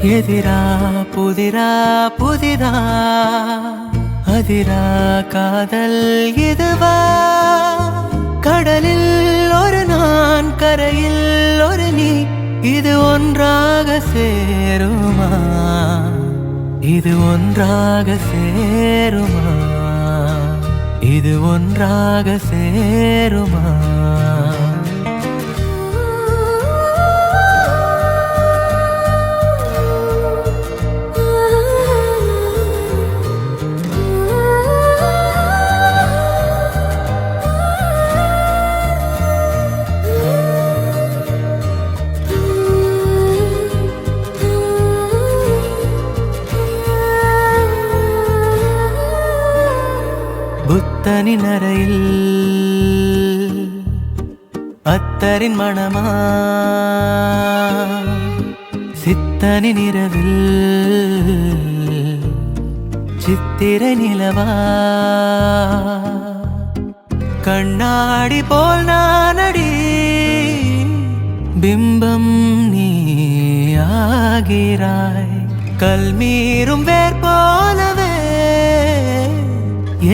எதிரா புதிரா புதிதா அதிரா காதல் இதுவா கடலில் ஒரு நான் கரையில் ஒரு நீ இது ஒன்றாக சேருமா இது ஒன்றாக சேருமா இது ஒன்றாக சேருமா புத்தனின் அறையில் அத்தரின் மணமா சித்தனின் இரவில் சித்திரை நிலவா கண்ணாடி போல் நானடி பிம்பம் நீ ஆகிறாய் கல்மீறும் வேர் போலவே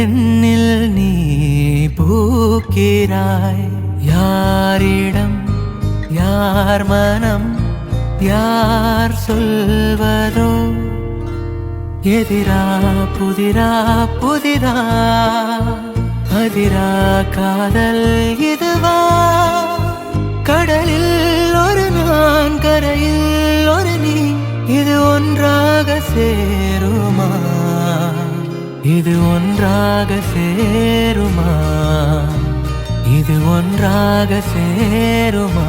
என்னில் நீ பூக்கிறாய் யாரிடம் யார் மனம் யார் சொல்வதோ எதிரா புதிரா புதிதா அதிரா காதல் இதுவா கடலில் ஒரு நான் கரையில் ஒரு நீ இது ஒன்றாக சேருமா இது ஒன்றாக சேருமா இது ஒன்றாக சேருமா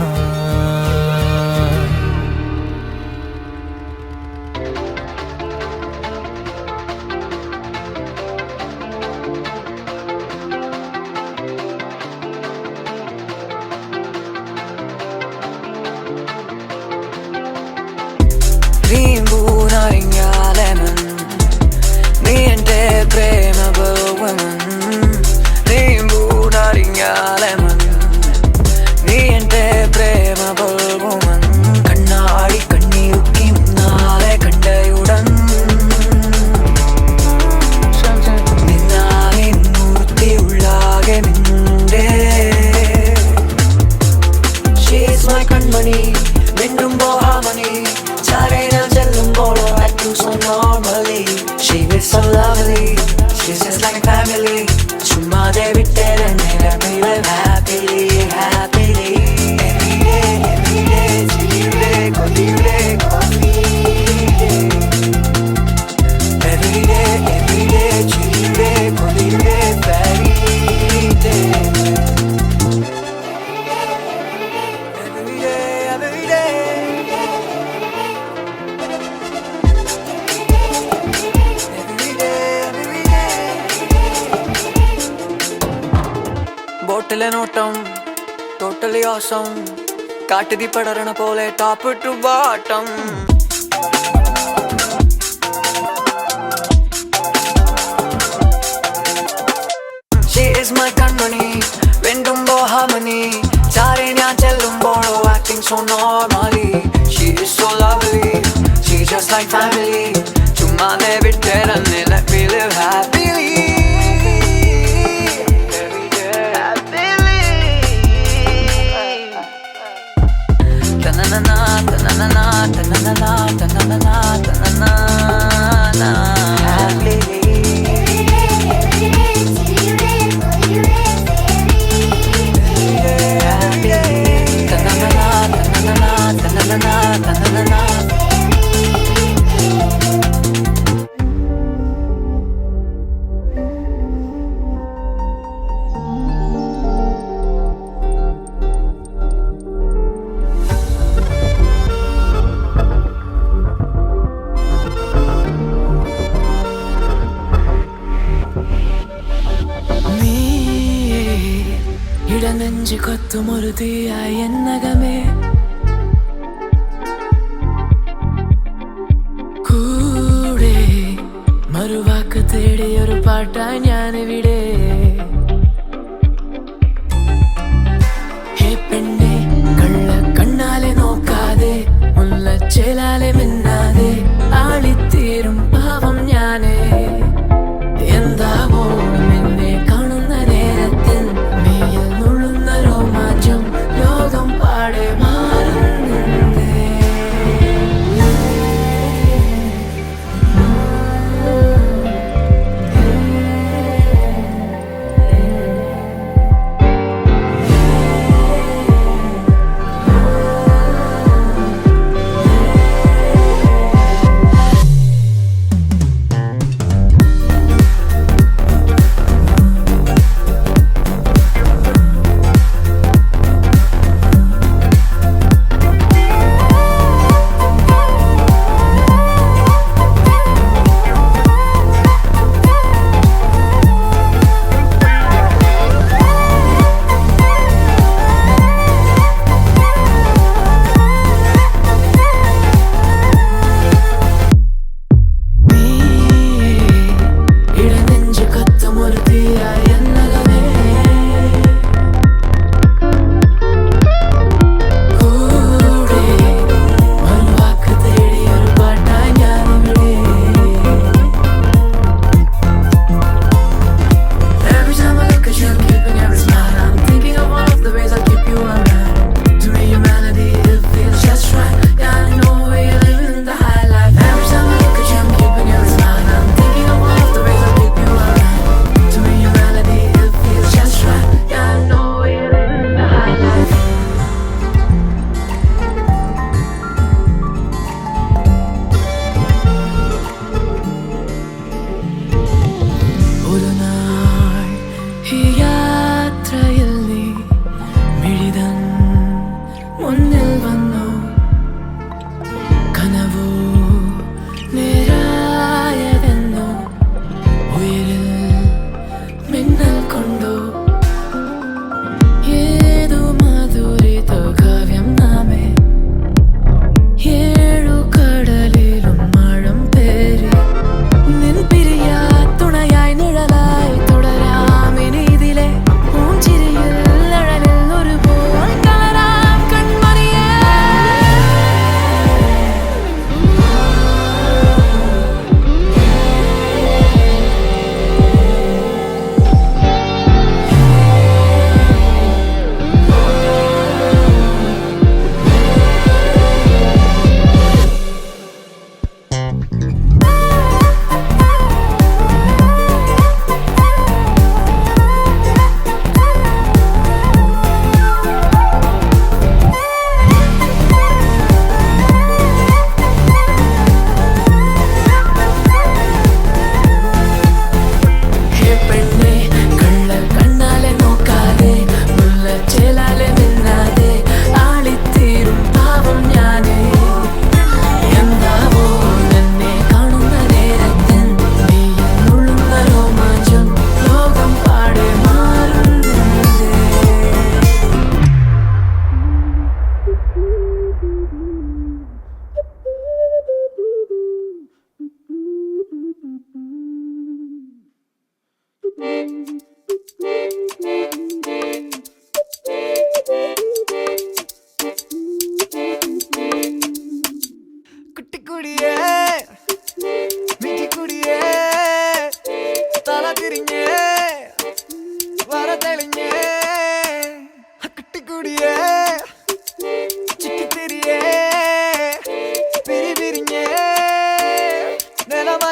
நோட்டம் டோட்டலி ஆசம் காட்டுதி படரன போல top to bottom She is my Kanmani வெண்டும்போ harmony சாரே நான் செல்லும்போது acting so normally She is so lovely She's just like family சும்மாவே விட்டேரன்னு let me live happily Ta-na-na-na, ta-na-na-na, ta-na-na-na, ta-na-na-na, ta-na-na-na happily Ta-na-na-na, ta-na-na-na, ta-na-na-na, ta-na-na-na நெஞ்சு கொத்தும் ஒரு தீயாய் என்னகமே കൂടെ മറുവാക്ക് തേടി ഒരു പാട്ടായി ഞാനിവിടെ ഹേ പെണ്ണെ കള്ള കണ്ണാലെ നോക്കാതെ മുല്ലച്ചേലാലെ മിന്നാതെ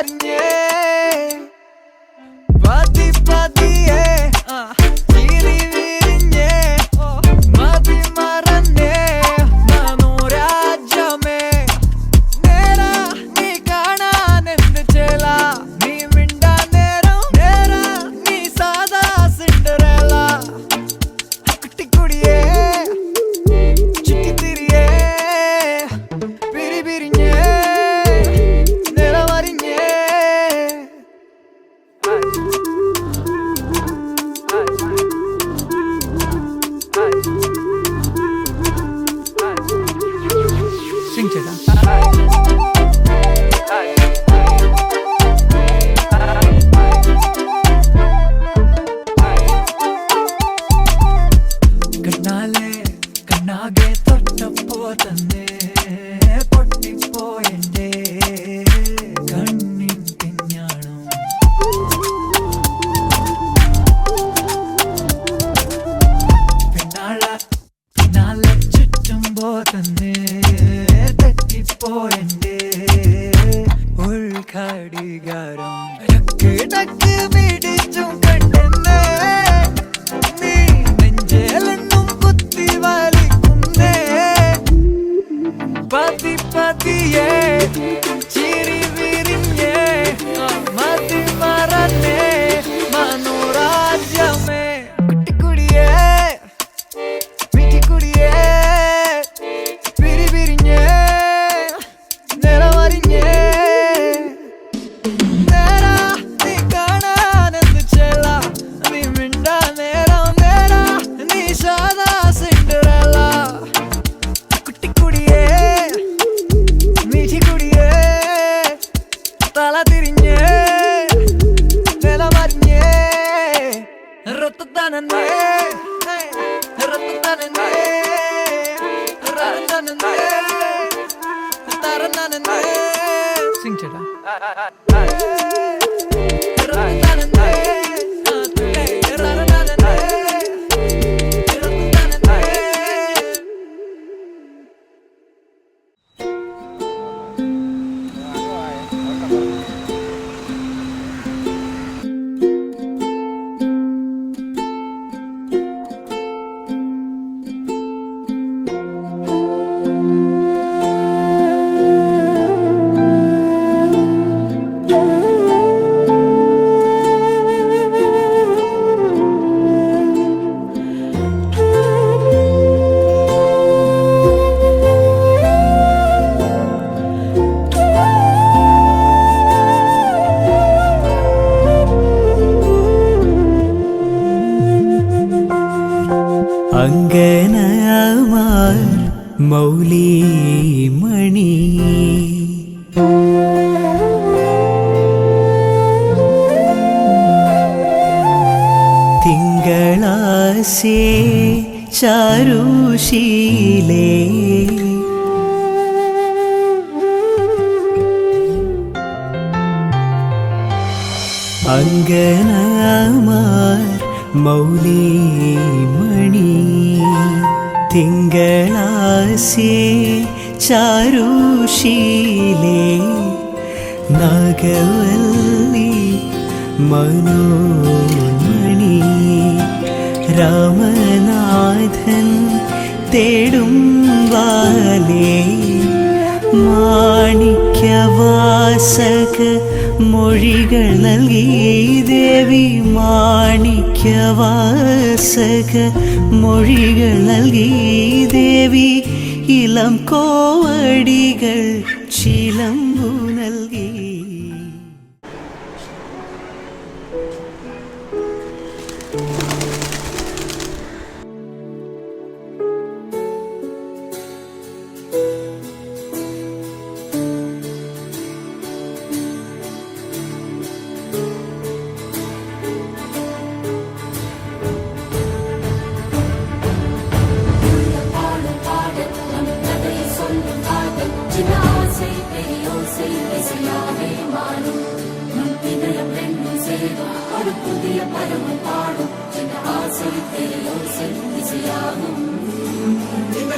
നിലമറിഞ്ഞേ പതി പതിയെ ചിരി വിരിഞ്ഞേ മതി മറന്നേ മനോരാജ്യമേ നേരാ നീ കാണാൻ എന്ത് ചേല നീ മിണ്ടാൻ നേരം നേരാ നീ സാദാ സിൻഡറേല കുട്ടിക്കുടിയേ ചുറ്റിത്തിരിയേ പിരി പിരിഞ്ഞേ നിലമറിഞ്ഞേ Sing ചേട്ടാ. കണ്ണാലെ കണ്ണാകെ തൊട്ടപ്പോ തന്നെ പൊട്ടിപ്പോയെന്റെ കണ്ണിൻ പിഞ്ഞാണം പിന്നാലെ ചുറ്റുമ്പോ തന്നെ തെറ്റിപ്പോയെന്റെ ഉൾഘടികാരം ടക്ക് ടക്ക് പിടിച്ചും കണ്ടെന്നേ നീ നെഞ്ചേലെന്നും കുത്തി വലിക്കുന്നേ പതി പതിയെ ചിരി വിരിഞ്ഞേ മതി മറന്നേ മനോരാജ്യമേ കുട്ടിക്കുടിയേ മിറ്റിക്കുടിയേ പിരി പിരിഞ്ഞേ നിലമറിഞ്ഞേ നേരാ നീ കാണാൻ എന്ത് ചേല നീ മിണ്ടാൻ നേരം നേരാ നീ സാദാ സിൻഡറേല കുട്ടിക്കുടിയേ മിറ്റിക്കുടിയേ തല തിരിഞ്ഞേ നിലമറിഞ്ഞേ റത്തനന്നേ റത്തനന്നേ റത്തനന്നേ തരനന്നേ Sing ചേട്ടാ. റത്തനന്നേ റത്തനന്നേ റത്തനന്നേ അങ്കനമാർ മൗലിമണി തിങ്കളാസേ ചാരുശീലേ അങ്കനമാർ മൗലിമണി തിങ്കളാസേ ചാരുശീലേ നാഗവല്ലി മനോന്മണി രാമനാഥൻ തേടും വാലേ മാണിക്യവാസക മൊഴികൾ നൽകി ദേവി മാണിക്യവാസക മൊഴികൾ നൽകി ദേവി ഇളം കോവടികൾ ചിലമ്പു നൽകി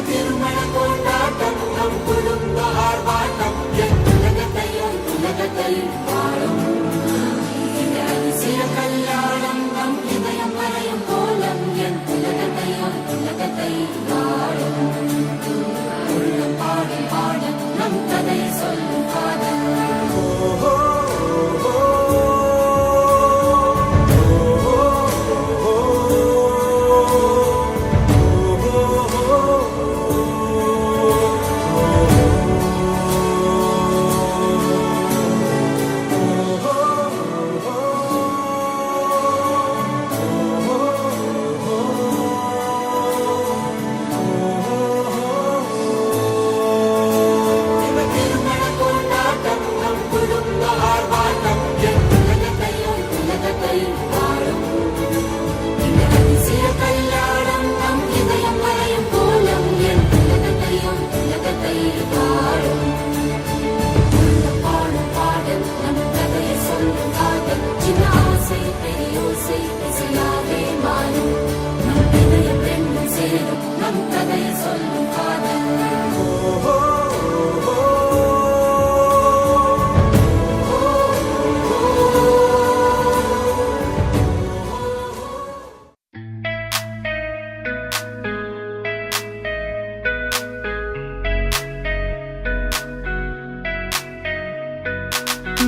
திருமண கொண்டாட்டம் நம் குடும்ப ஆர்ப்பாட்டம் என் உலகத்தையும் உலகத்தையும் வாழ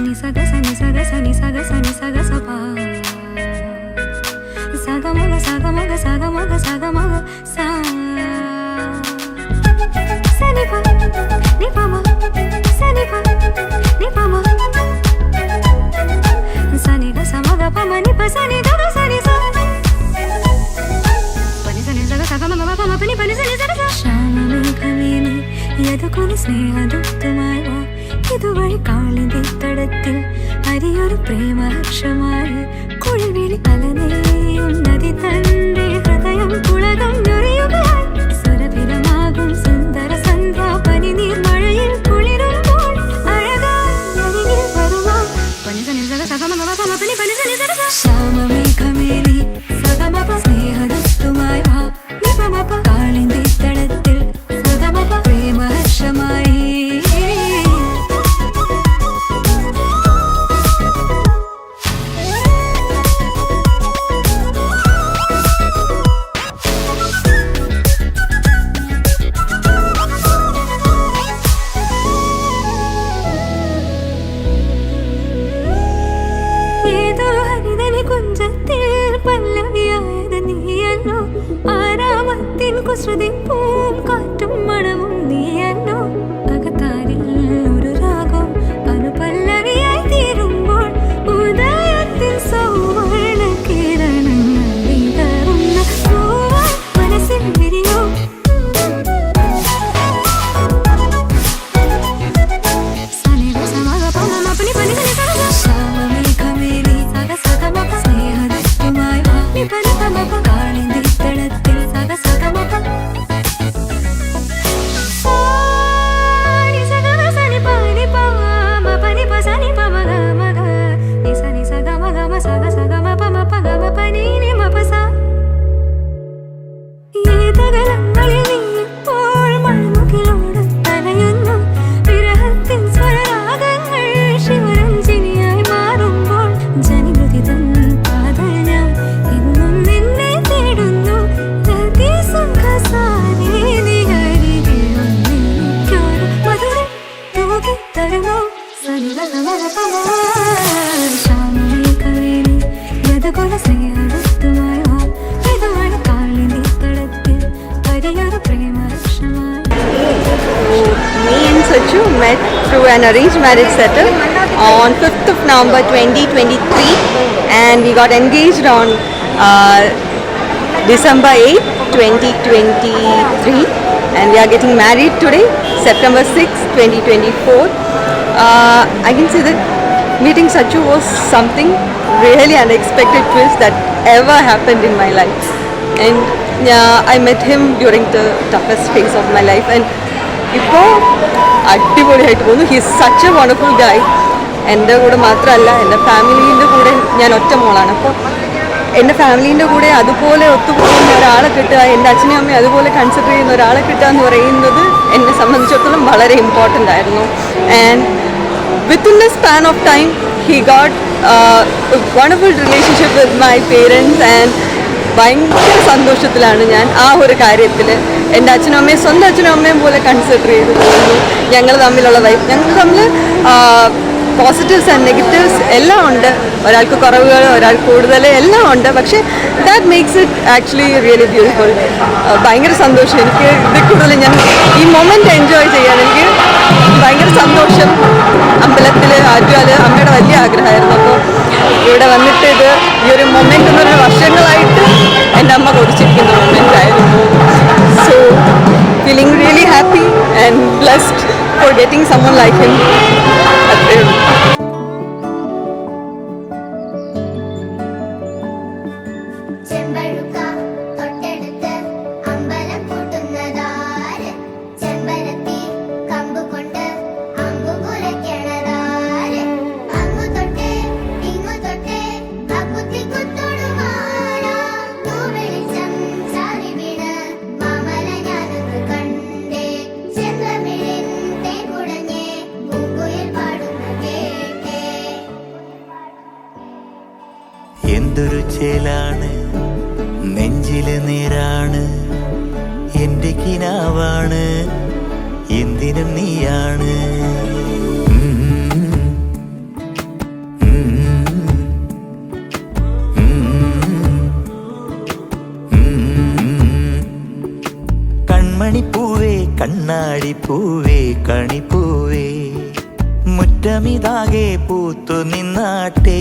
sani saga sani saga sani saga sani saga sapa saga maga saga maga saga maga saga maga sa sani pa ni pa ma sani pa ni pa ma sani ga sa maga pa ma ni pa sani ga ga sani sa pani sani saga saga maga pa ma pani pani sani saga sa ശ്യാമമേഘമേനി Yadukula സ്നേഹദൂതുമായി വാ ഇതുവഴി കാളിന്റെ തടത്തിൽ അരിയൊരു പ്രേമഹർഷമായി കുളിവിളി അലനെയുന്നതി തന്റെ ഹൃദയം പുളകം ഞൊറിയുകയായി സുരഭിലമാകും സുന്ദര സന്ധ്യ പനിനീർ മഴയിൽ കുളിരുമ്പോൾ അഴകാരികിൽ വരുവാ പനിസനി സഗ സഗമ പമ പനി പനിസനി സഗ ശ്യാമമേഘമേനി സഗമപ സ്നേഹദൂതുമായി വാ നിപമപ കാളിന്റെ തടത്തിൽ സഗമപ പ്രേമഹർഷമായി ഏതോ ഹരിതനി കുഞ്ചത്തിൽ പല്ലവിയായത് നീയല്ലോ ആരാമത്തിൻ കുസൃതി പൂം കാറ്റും മണവും നീയല്ലോ അകത്താരിൽ ഒരു രാഗം അനുപല്ലവിയായി തീരുമ്പോൾ ഉദയത്തിൻ സൗവർണ കിരണങ്ങൾ വിതറുന്ന പൂവായി മനസ്സിൽ വിരിയോ Me and Sachu met through an arranged marriage setup on 5th of November 2023 and we got engaged on December 8th, 2023 and we are getting married today, September 6th, 2024. I can say that meeting Sachu was something really unexpected twist that ever happened in my life. And I met him during the toughest phase of my life and ഇപ്പോൾ അടിപൊളിയായിട്ട് പോകുന്നു. He is such a wonderful guy. എൻ്റെ കൂടെ മാത്രമല്ല, എൻ്റെ ഫാമിലീൻ്റെ കൂടെ ഞാൻ ഒറ്റ മോളാണ്. അപ്പോൾ എൻ്റെ ഫാമിലീൻ്റെ കൂടെ അതുപോലെ ഒത്തുപോകുന്ന ഒരാളെ കിട്ടുക, എൻ്റെ അച്ഛനും അമ്മയും അതുപോലെ കൺസിഡർ ചെയ്യുന്ന ഒരാളെ കിട്ടുക എന്ന് പറയുന്നത് എന്നെ സംബന്ധിച്ചിടത്തോളം വളരെ ഇമ്പോർട്ടൻ്റ് ആയിരുന്നു. And within the span of time he got wonderful relationship with my parents and ഭയങ്കര സന്തോഷത്തിലാണ് ഞാൻ ആ ഒരു കാര്യത്തിൽ. എൻ്റെ അച്ഛനും അമ്മയും സ്വന്തം അച്ഛനും അമ്മയും പോലെ കൺസിഡർ ചെയ്ത് പോകുന്നു. ഞങ്ങൾ തമ്മിലുള്ള ലൈഫ്, ഞങ്ങൾ തമ്മിൽ പോസിറ്റീവ്സ് ആൻഡ് നെഗറ്റീവ്സ് എല്ലാം ഉണ്ട്. ഒരാൾക്ക് കുറവുകൾ, ഒരാൾ കൂടുതൽ എല്ലാം ഉണ്ട്. പക്ഷേ that makes it actually really beautiful. ഭയങ്കര സന്തോഷം എനിക്ക്. ഇതിൽ കൂടുതൽ ഞാൻ ഈ മൊമെൻറ്റ് എൻജോയ് ചെയ്യാൻ എനിക്ക് ഭയങ്കര സന്തോഷം. അമ്പലത്തിൽ ആറ്റുകാൽ അമ്മയുടെ വലിയ ആഗ്രഹമായിരുന്നു. അപ്പോൾ ഇവിടെ വന്നിട്ട് ഈ ഒരു മൊമെൻറ്റ് എന്ന് പറഞ്ഞാൽ വർഷങ്ങളായിട്ട് എൻ്റെ അമ്മ കുറിച്ചിരിക്കുന്ന മൊമെൻ്റ് ആയിരുന്നു. So feeling really happy and blessed for getting someone like him. അത്രയേ ഉള്ളൂ. എന്തൊരു ചേലാണ്, നെഞ്ചില് നേരാണ്, എൻ്റെ കിനാവാണ്, എന്തിനും നീയാണ്. കണ്ണാടിപ്പൂവേ കണിപ്പൂവേ മുറ്റമിതാകെ പൂത്തു നിന്നാട്ടെ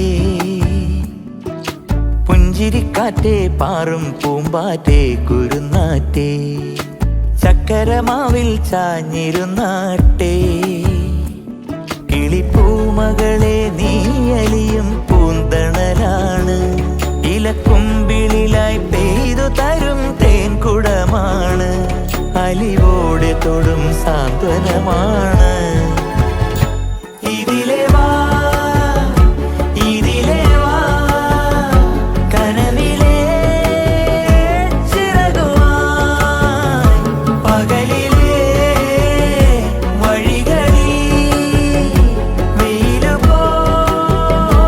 പുഞ്ചിരിക്കാറ്റേ പാറും പൂമ്പാറ്റേ കുരുന്നാറ്റേ ചക്കരമാവിൽ ചാഞ്ഞിരുന്നാട്ടെ കിളിപ്പൂമകളെ നീയലിയും പൂന്തണലാണ് ഇലക്കുമ്പിളിലായി പെയ്തു തരും തേൻകുടമാണ് അലിവോടെ തൊടും സാന്ത്വനമാണ് ഇതിലെ വാ ഇതിലെ വാ കനവിലെ ചിറകുമായി പകലിലെ വഴികളിൽ വെയിലു പോലണയുവാൻ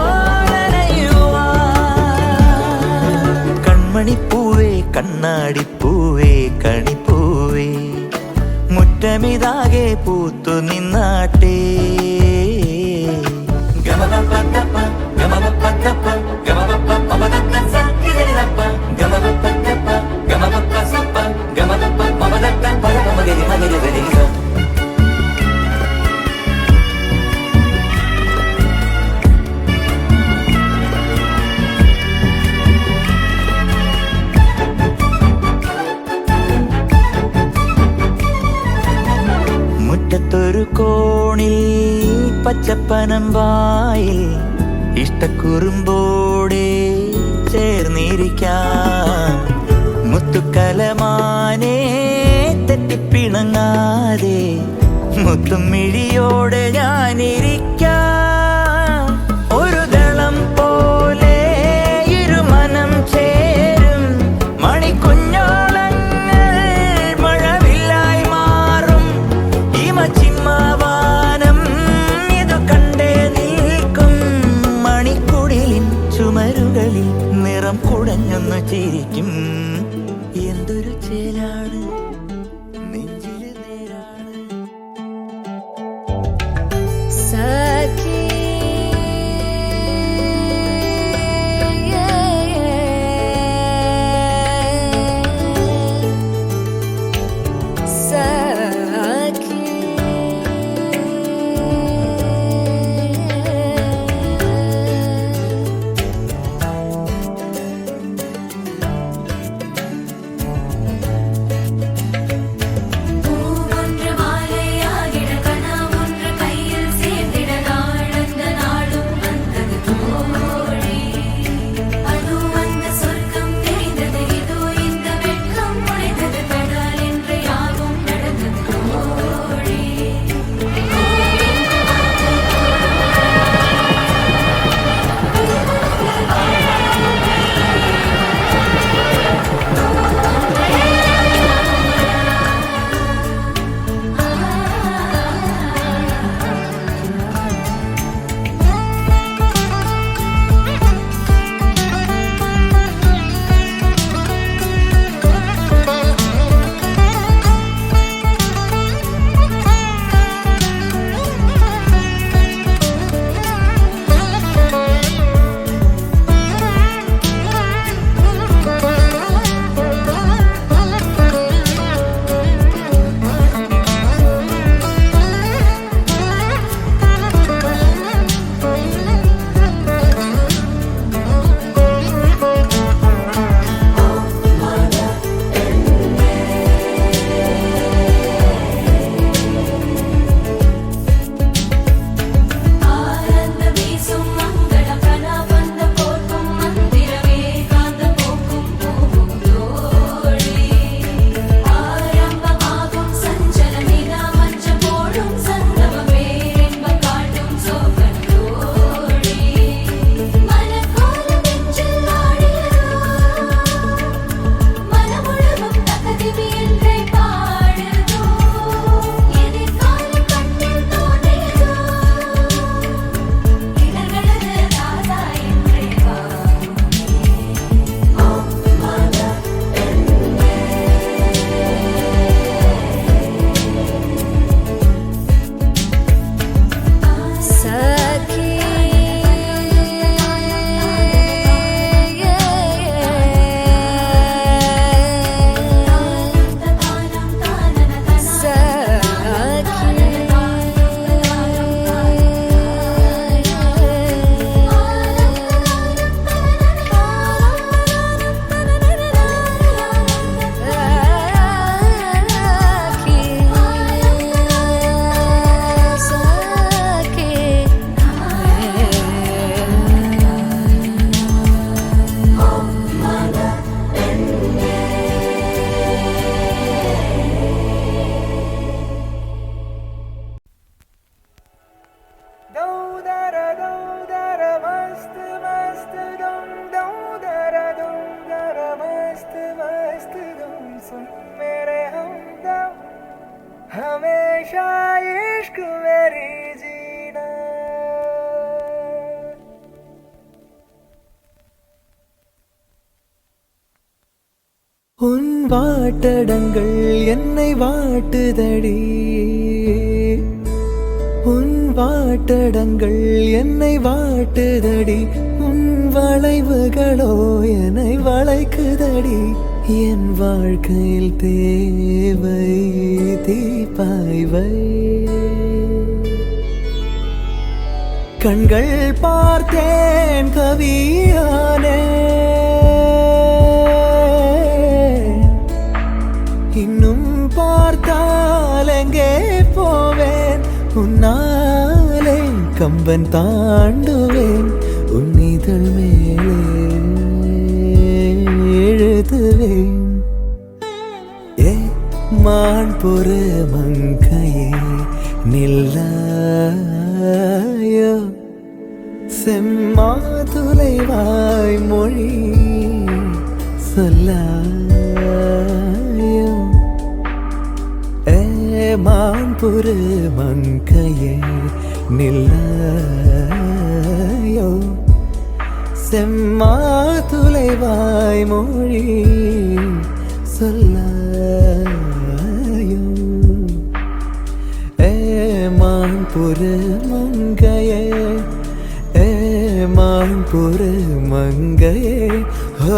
കൺമണിപ്പൂവേ കണ്ണാടിപ്പൂവേ കണിപ്പൂവേ മുറ്റമിതാകെ പൂത്തു നിന്നാട്ടെ മുറ്റത്തൊരു കോണിൽ പച്ചപ്പനമ്പായിൽ ഇഷ്ടക്കുറുമ്പോടെ ചേർന്നിരിക്കാം മുത്തുക്കലമാനെ തെറ്റിപ്പിണങ്ങാതെ മുത്തും മിഴിയോടെ ഞാനിരിക്കാം ഒരു ദളം പോലെ ഇരുമനം ചേരും മണിക്കുഞ്ഞോളങ്ങൾ മഴവില്ലായി മാറും ചിമ്മാവാനം ഇതു കണ്ടേ നിൽക്കും മണിക്കുടിലിൻ ചുമരുകളിൽ നിറം കുടഞ്ഞൊന്നു ചിരിക്കും എന്തൊരു ചേലാണ് നെഞ്ചില് നേരാണ് हमेशा इश्क मेरी जीना உன் வாட்டடங்கள் என்னை வாட்டுதடி உன் வாட்டடங்கள் என்னை வாட்டுதடி உன் வளைவுகளோ என்னை வளைக்குதடி என் வாழ்க்கையில் தேவை தீபாய்வை கண்கள் பார்த்தேன் கவியானே இன்னும் பார்த்தால் எங்கே போவேன் உன்னாலே கம்பன் தாண்டுவேன் உன் இதழ் மேலே எழுதுவேன் ஏ மான் பொறு மங்கையே நில்லாயோ செம்மாதுளைவாய் மொழி சொல்லாயோ ஏ மான் பொறு மங்கையே நில்லாயோ செம்மாதுளைவாய் மொழி சொல்லாயோ ஏ மான் பொறு மங்கையே ஏ மான் பொறு மங்கையே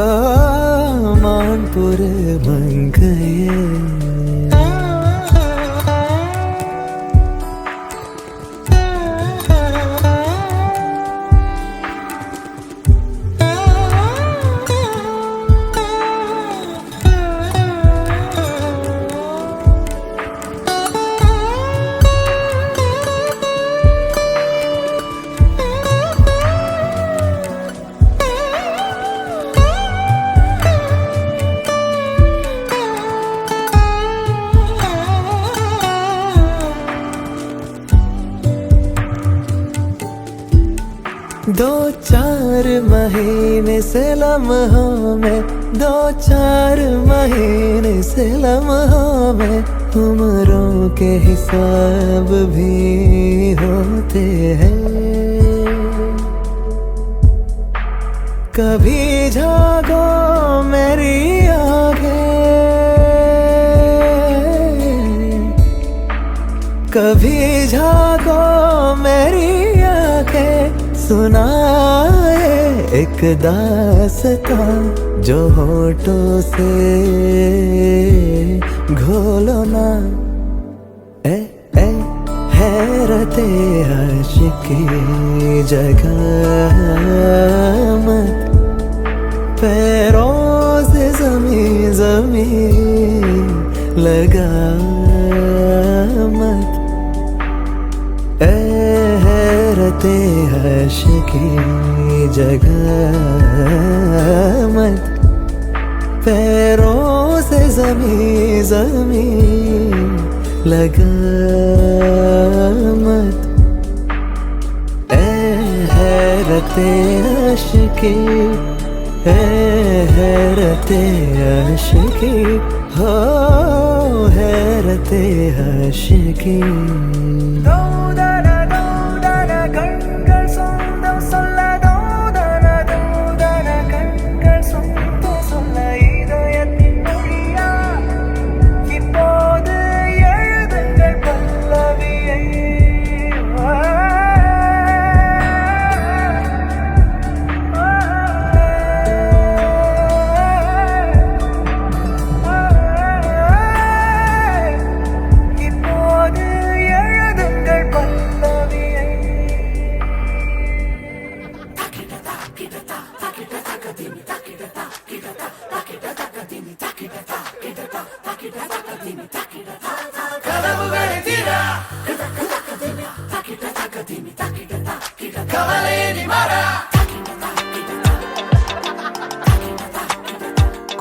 ஆ மான் பொறு மங்கையே दो चार महीने से लम्हों में दो चार महीने से लम्हों में उम्रों के हिसाब भी होते हैं कभी जागो मेरी आँखें कभी जागो मेरी आँखें सुनाए एक दास्तां जो होठों से घोलो ना ए हैरते आशिकी जगह मत पैरों से ज़मीं लगा मत हैरते आशिकी जगह मत पैरों से ज़मीं लगा मत हैरते आशिकी हैरते आशिकी हो हैरते आशिकी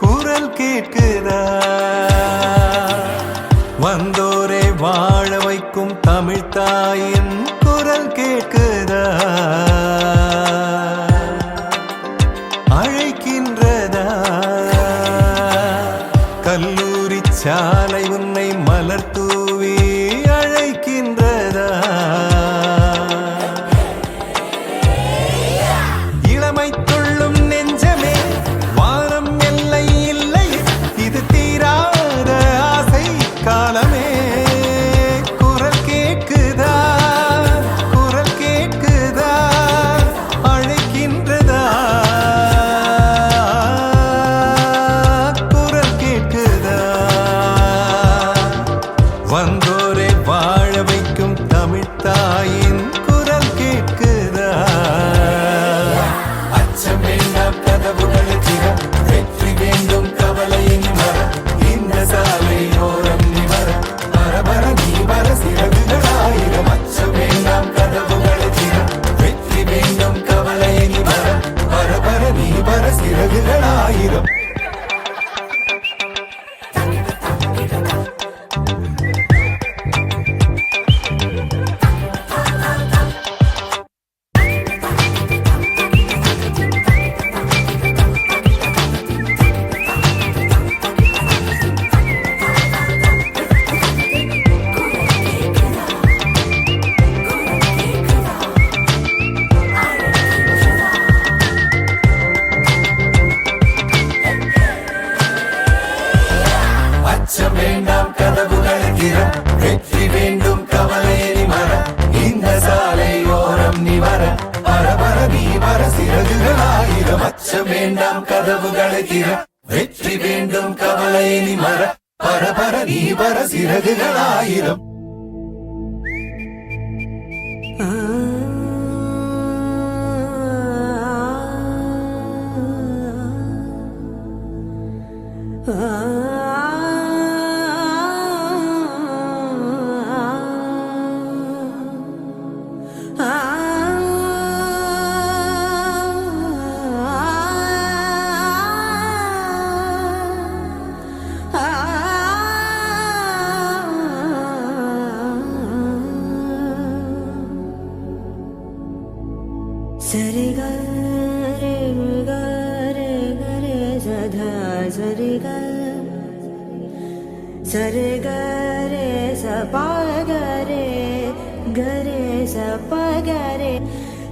குரல் கேட்குதா வந்தோரை வாழ வைக்கும் தமிழ் தாயின் குரல் கேட்குதா அழைக்கின்றதா கல்லூரி சாலை உன்னை மலர் தூவி அச்சம் வேண்டாம் கதவுகளை திற வெற்றி வேண்டும் கவலை நீ மற பரபர நீ வர சிறகுகள் ஆயிரம் சரி கரே கரே கரே சதா சரி சரி கரே சபா கரே கரே சபா கரே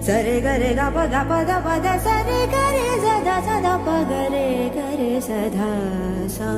சரி கரே கப கப கப த சரி கரே சதா சதா ப கரே கரே சதா சா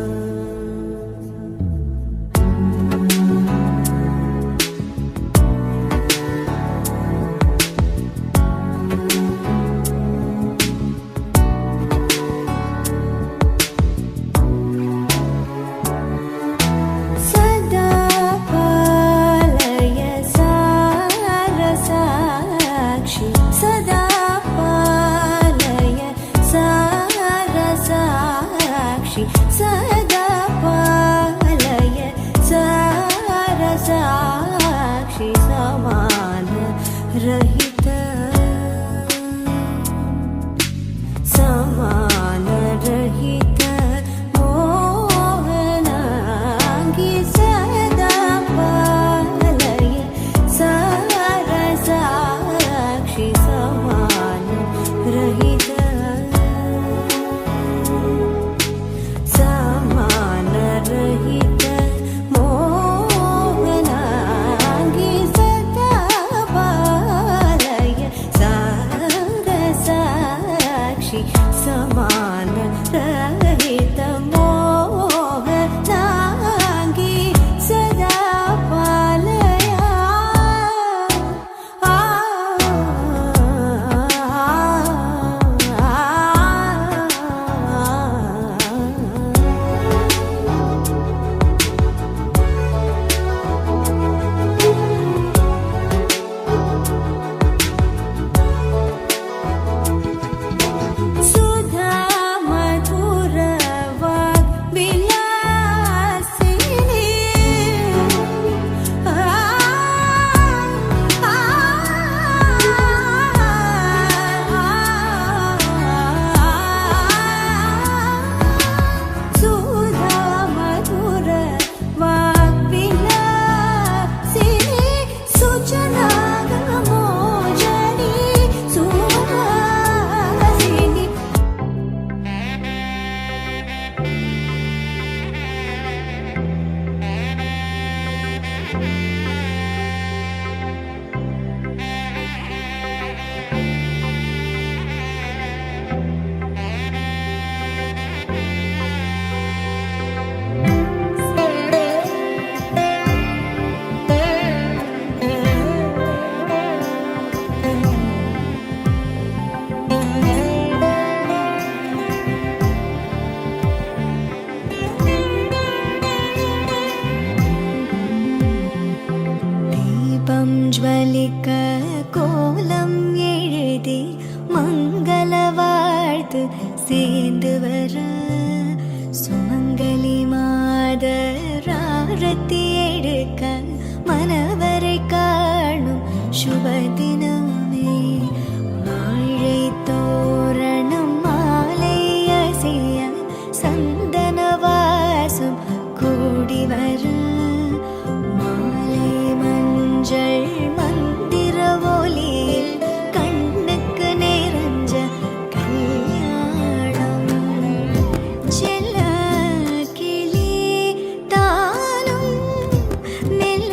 ज्वलिक कोलम எழுதி மங்கள வாழ்த்து சேர்ந்து வர சுமங்கலி மாதராரத்தி எடுக்க மனவரை காணும் சுப தினமே வாழை தோரணம் மாலை அசைய சந்தன வாசம் கூடி வர மாலை மஞ்சள் மந்திர ஒலியில் கண்ணுக்கு நிறைஞ்ச கல்யாணம் செல்ல கிளி தானும் மெல்ல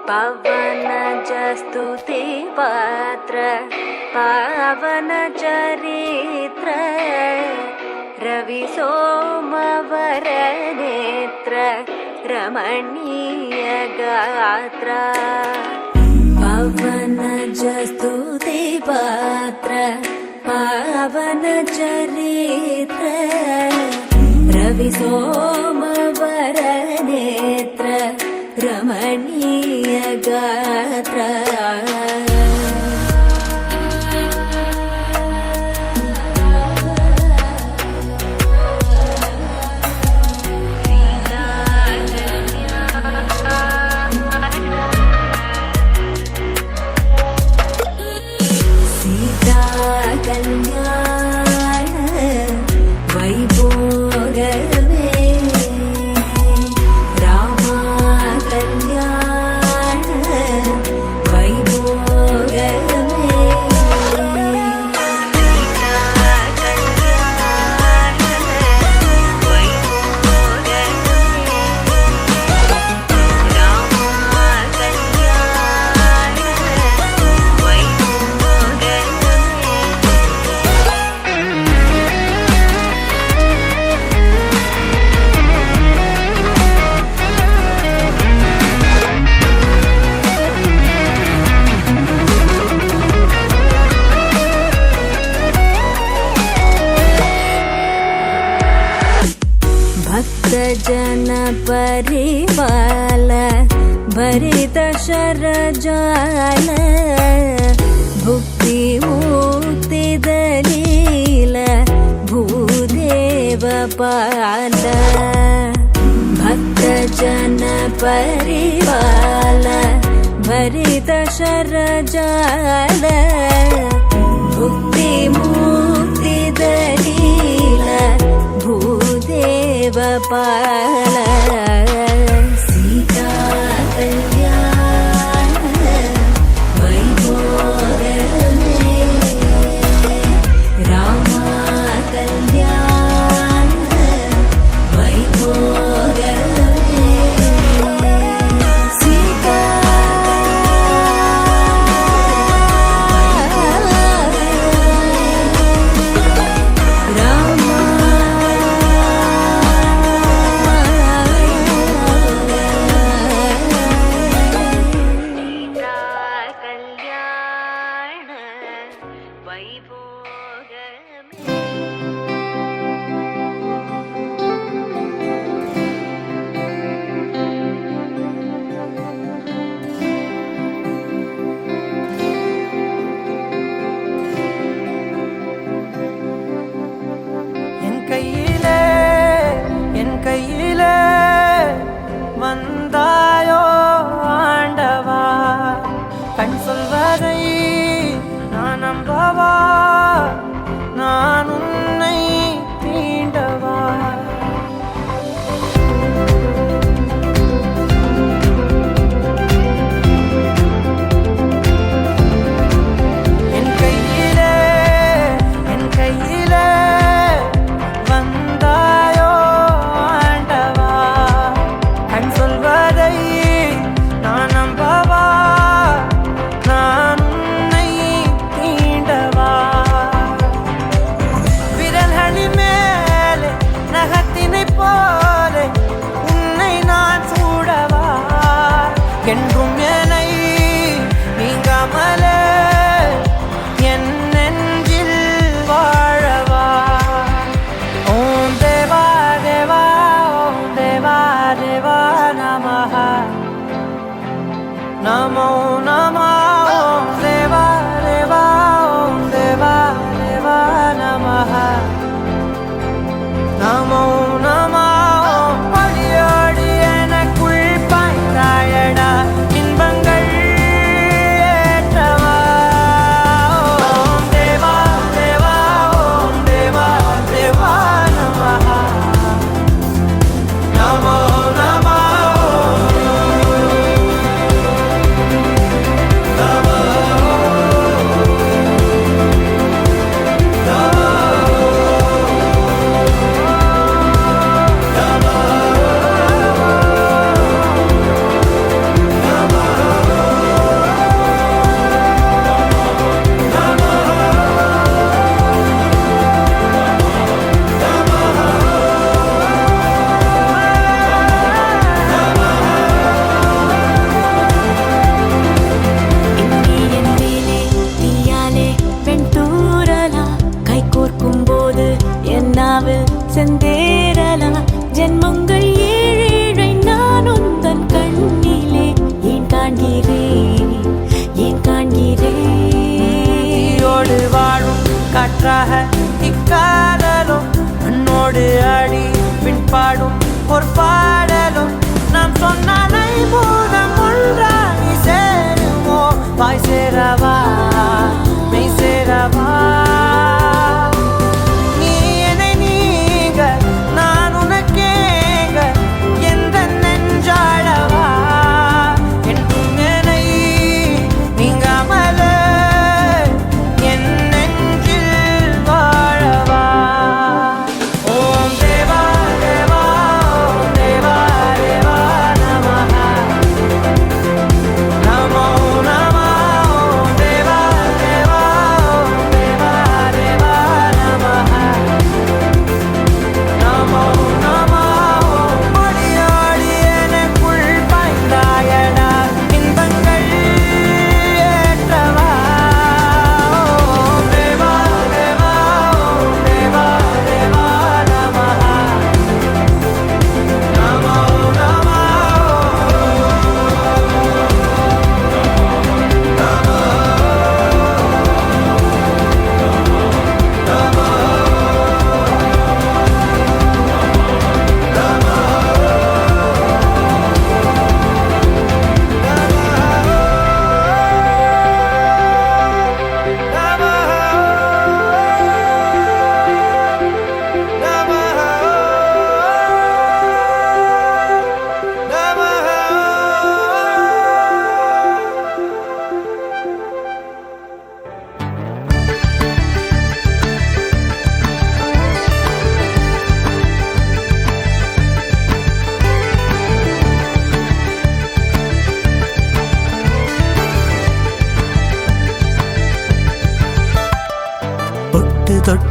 पवन जस्तुति पात्र पावन चरित्र रवि सोमवर नेत्र रमणीय गात्र पवन जस्तुति पात्र पावन चरित्र रवि सोमवर नेत्र रमणीय गात्र सीता कल्याण वैभोगमे रामा कल्याण वैभोगमे सीता कल्याण वैभोगमे रामा कल्याण वैभोगमे भक्तजन परिपाल भरित शरजाल भुक्ति मुक्ति दलील पाल भक्त जन परिवाल भरित शरजाल भुक्ति मुक्ति दलील भूदेव पाल सीता कल्याण वैभोगमे रामा कल्याण वैभोगमे सीता रामा कल्याण वैभोगमे என் கையிலே வந்தாயோ ஆண்டவா கண் சொல்வதை நான் நம்பவா நான் உன்னை தீண்டவா என் கையிலே வந்தாயோ ஆண்டவா கண் சொல்வதை நான் நம்பவா நான் உன்னை தீண்டவா விரல்களின் மேலே நகத்தினை போலே உன்னை நான் சூடவா என்றும் என்னை நீங்காமலே என் நெஞ்சில் வாழவா ஓம் தேவா தேவா ஓம் தேவா தேவா நமஹ நமோ நமः ஓம் தேவா தேவா ஓம் தேவா தேவா நமஹ நமோ நமः ஓம் அடியோடி எனக்குள் பாய்ந்தாயடா இன்பங்கள் ஏற்றவா ஓம் தேவா தேவா ஓம் தேவா தேவா நமஹ நமோ நமः செந்தேரலா ஜென்மங்கள் ஏழேழை நான் உந்தன் கண்ணிலே ஏன் காண்கிறேன் வாழும் காற்றாக இக்காதலும் மண்ணோடு அடி பின்பாடும் ஒரு பாடலும் நாம் சொன்ன பூதம் ஒன்றாகி சேருமோ வாய் சேரவா மெய் சேரவா தேவா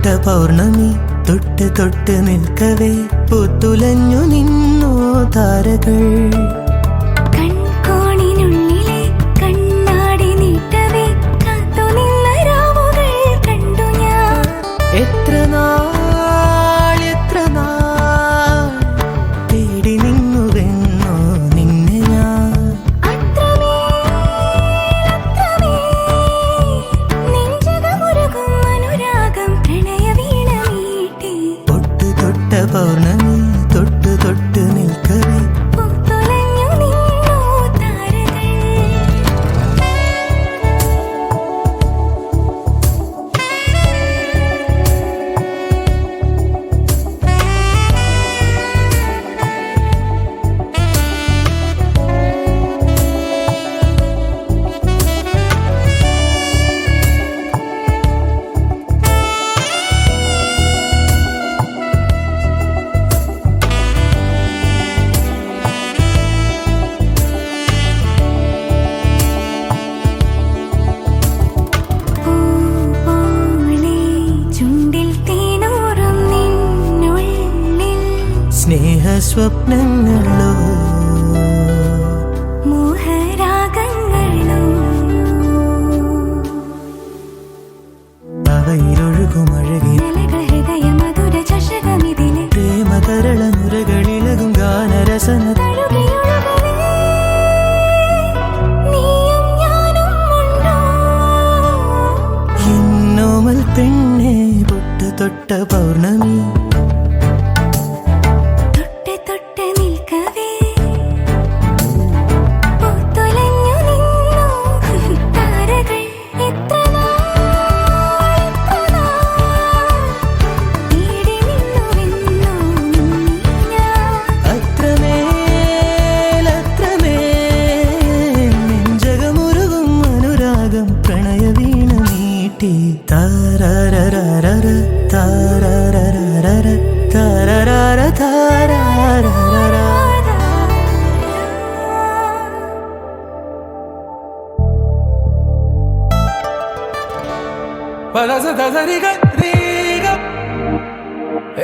തൊട്ട പൗർണമി തൊട്ട് തൊട്ട് നിൽക്കവേ പൂത്തുലഞ്ഞു നിന്നോ താരകൾ. കൺകോണിനുള്ളിലെ കണ്ണാടി നീട്ടവേ കാത്തു നിന്ന രാവുകൾ കണ്ടു ഞാൻ. എത്ര നാൾ തേടി നിന്നുവെന്നോ നിന്നെ ഞാൻ. തൊട്ട് തൊട്ട പൗർണമി തൊട്ട് തൊട്ട് നിൽക്കവേ പൂത്തുലഞ്ഞു നിന്നോ താരകൾ. സ്നേഹസ്വപ്നങ്ങളോ മോഹരാഗങ്ങളോ അവയിലൊഴുകുമഴകി ഹൃദയ മധുര ചഷകമിതിലെ പ്രേമതരള നുരകളിലകും ഗാനരസന നീയും ഞാനും ഉണ്ടോ. എന്നോമൽ പെണ്ണെ തൊട്ട് തൊട്ട പൗർണമി തൊട്ട് നിൽക്കവേ പൂത്തുലഞ്ഞു നിന്നോ താരകൾ. എത്ര നാൾ തേടി നിന്നുവെന്നോ ഞാൻ. അത്രമേൽ നെഞ്ചകമുരുകും അനുരാഗം പ്രണയവീണ നീട്ടി. താരരരര താരരരര താരരര താരരര.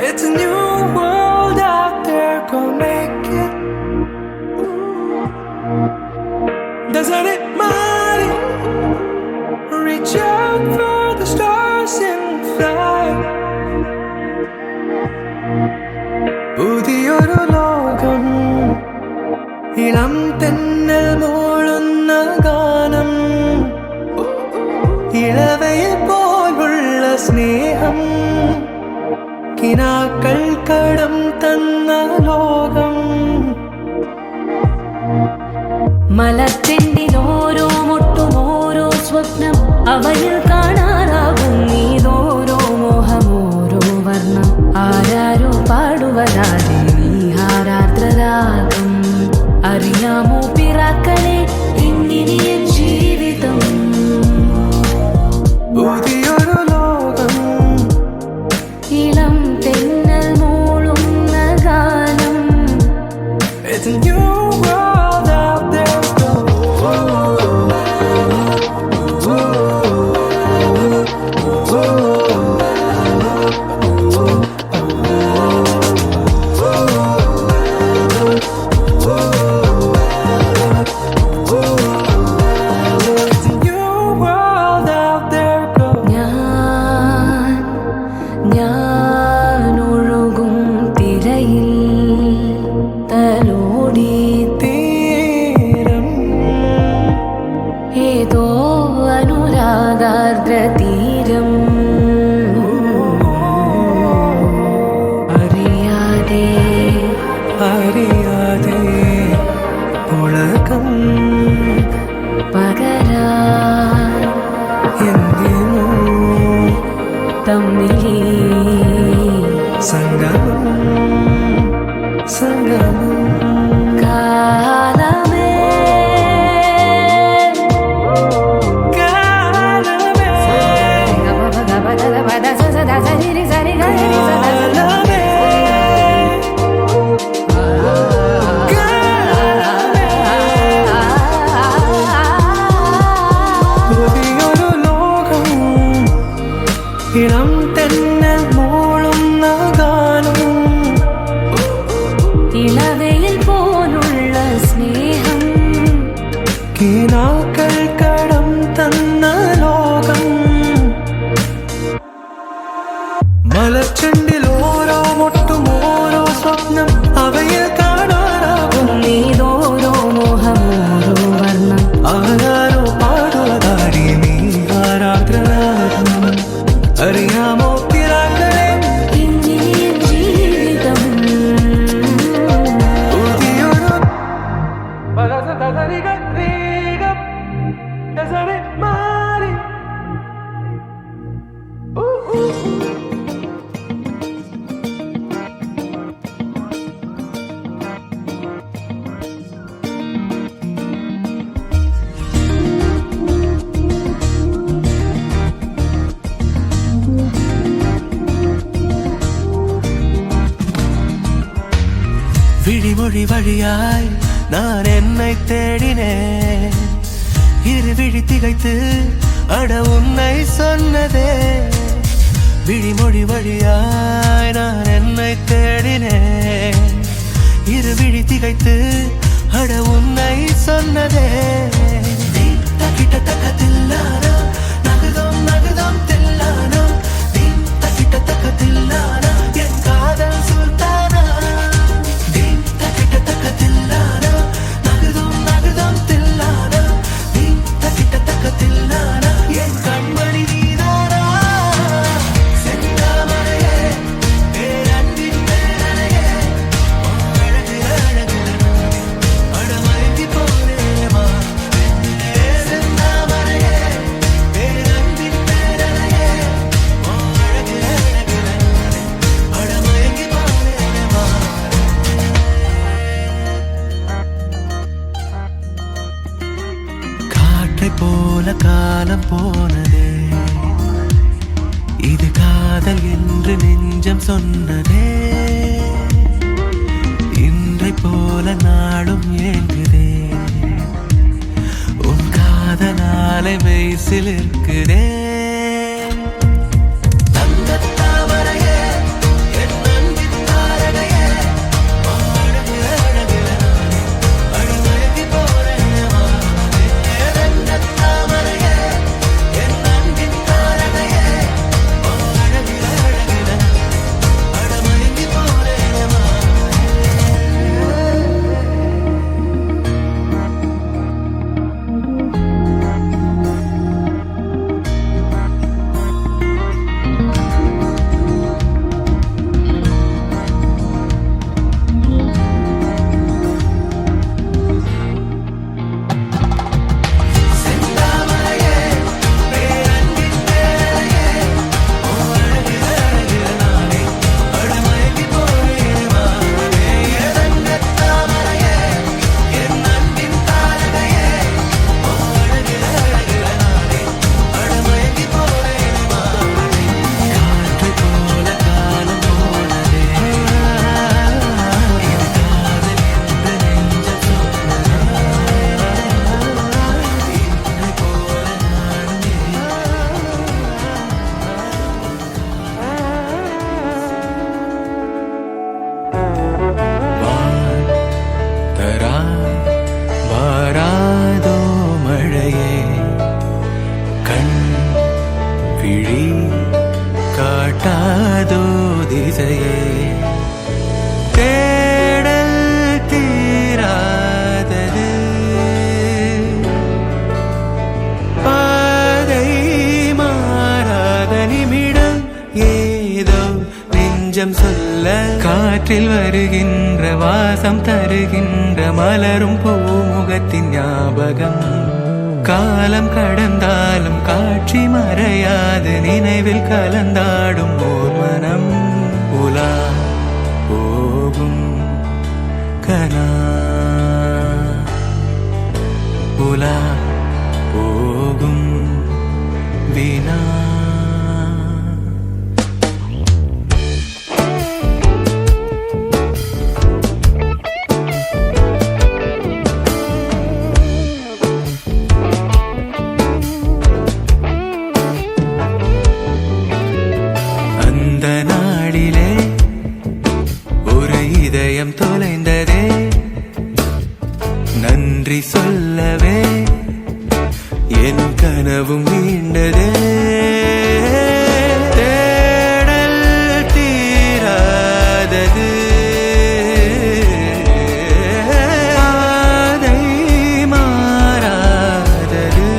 It's a new world out there, go make it. Doesn't it matter? Reach out for the stars and fly. പുതിയൊരു ലോകം ഇളം തെന്നൽ മൂളുന്ന ഗാനം ഇളവയിൽ പോലുള്ള സ്നേഹം കിനാക്കൾ കടം തന്ന ലോകം. മലത്തിൻ്റെ ഓരോ മുട്ടും ഓരോ സ്വപ്നം അവയിൽ കാണാറാകും നീതോരോ മോഹം ഓരോ വർണ്ണം ആരാരോ പാടുവരാതെ നീഹാരാർദ്രരാഗം. അറിയാമോ പിറാക്കളെ ഇങ്ങനെ ജീവിതം പുതിയൊരു ലോകം ഇളം തെന്നൽ മൂളുന്ന ഗാനം. It's a new world out there, go. It's a new world out there, go. ഞാൻ ഒഴുകും തിരയിൽ തലോടി തീരം ഏതോ അനുരാഗാർദ്ര തീരം. അറിയാതെ അറിയാതെ ഉലകം പകരാൻ എന്തിനോ തമ്മിലേ സംഗമം സംഗമം. കാലമേ പുതിയൊരു ലോകം ഇളം തെന്നൽ விழிமொழி வழியாய் நான் என்னை தேடினேன். இரு விழி திகைத்து அட உன்னை சொன்னதே. விழிமொழி வழியாய் நான் என்னை தேடினேன். இரு விழி திகைத்து அட உன்னை சொன்னதே. கிட்டத்தக்க தில்லானா நகுதம் நகுதம் தில்லானா. கிட்டத்தக்க தில்லானா என் காதல் சுல்தானா. கிட்டத்தக்க தில்லானா நகுதம் நகுதம் தில்லானா. கிட்டத்தக்க தில்லானா என் கண்மணி நீதானா. செந்தாமரையே பேரன்பின் பேரலையே அழகு அழகு அடமயங்கி போனேமா. செந்தாமரையே பேரன்பின் பேரலையே அழகு அழகு அடமயங்கி போனேமா. காற்றை போல காலம் போனதே. இது காதல் என்று நெஞ்சம் சொன்னதே. இன்றை போல நாளும் ஏங்குதே. உன் காதலாலை மெய்சில் இருக்குதே. தங்கத்தாமரையே என் அன்பின் தாரகையே அழகு அழகு அழமயங்கி போறேமா. தங்கத்தாமரையே என் அன்பின் தாரகையே அழகு அழகு அழமயங்கி போறேமா. செந்தாமரையே பேரன்பின் பேரலையே அழகு அழகு அழமயங்கி போறேமா. தங்கத்தாமரையே என் அன்பின் தாரகையே அழகு அழகு அழமயங்கி போறேமா. காற்று போல காலம் போனதே. இது காதல் என்று நெஞ்சம் சொன்னதே. இன்றை போல நானும் தரா வாராதோ மழையே. கண் விழி காட்டாதோ திசையே. தேடல் தீராதது பாதை மாறாத நிமிடம் ஏதோ நெஞ்சம் சொல்ல. காற்றில் வருகின்ற வாசம் தருகின்ற மலரும் பூமுகத்தின் ஞாபகம். காலம் கடந்தாலும் காட்சி மறையாது நினைவில் கலந்தாடும் ஓர் மனம். உலா போகும் கனா உலா போகும் வினா. அந்த நாளிலே ஒரு இதயம் தொலைந்ததே. நன்றி சொல்லவே என் கனவும் மீண்டதே. தேடல் தீராதது பாதை மாறாதது.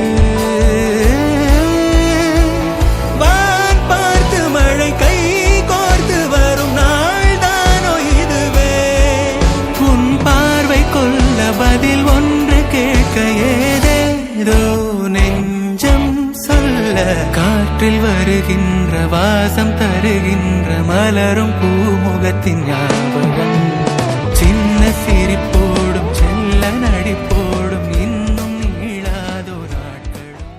வான் பார்த்து மழை கை கோர்த்து வரும் நாள் தானோ இதுவே. உன் பார்வை கொள்ள பதில் ஒன்று கேட்க ஏதேதோ நெஞ்சம் சொல்ல. காற்றில் வருகின்ற வாசம் தருகின்ற மலரும் பூமுகத்தின் ஞாபகம். சின்ன சிரிப்போடும் செல்ல நடிப்போடும் இன்னும் நீளாதோ நாட்களும்.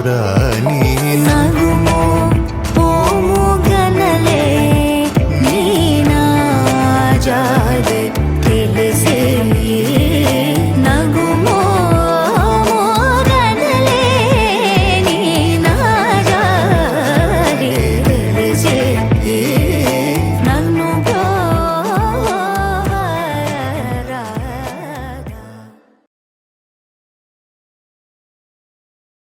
கூட